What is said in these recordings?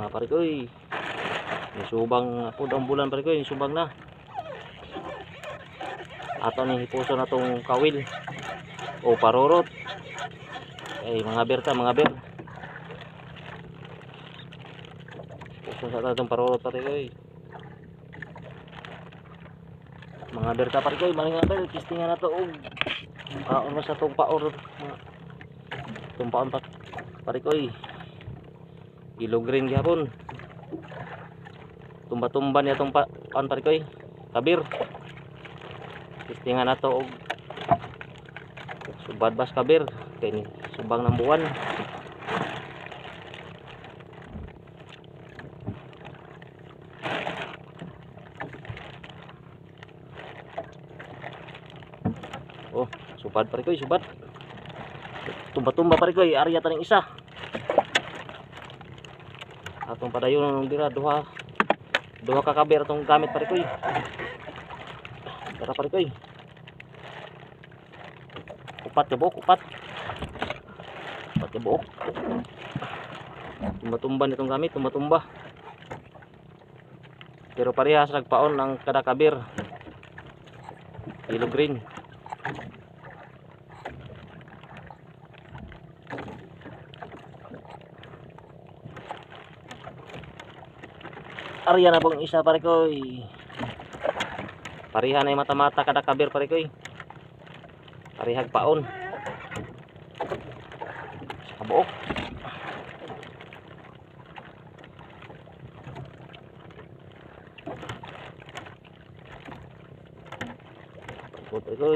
Pare ko may subang po ang bulan pare ko, yung subang na ato ni hipuso na tong kawil o parorot ay mga berta mga ber puso sa itong parorot pare ko mga berta pare ko maling nga ber kistingan na to og kaon mo sa itong paor itong paon pare ko ilog rin gihapon tumba-tumba niya itong paon pare ko kabir kistingan na to og subad bas kabir kay ni subang ng buwan oh subad pare ko subad tumba-tumba pare ko area taning isa atong padayon dira duha ka kabir atong gamit pare ko tara pare ko upat ka buok upat ka buok tumba-tumba nitong gamit tumba-tumba pero parehas nagpaon ang kada kabir ilog rin arya na pong isa pare ko pareha na yung mata-mata kada kabir pare ko parehag paon sa kabuok pare ko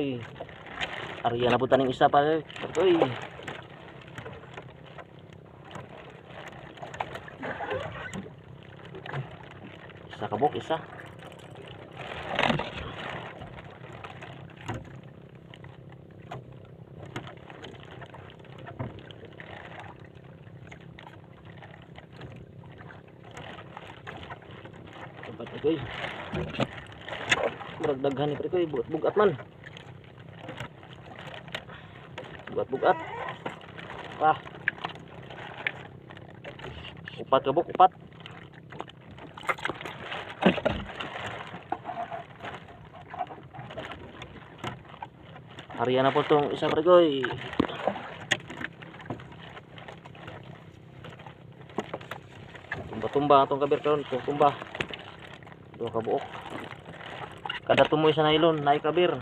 arya na po taning isa pare ko isa kabuk isa tempat ito murag daghan ni pare bugat-bugat man bugat-bugat upat kabuk upat harian na po itong isa pare ko tumba-tumba itong kabir karon tumba duha ka buok kada tumoy sa nailon naay kabir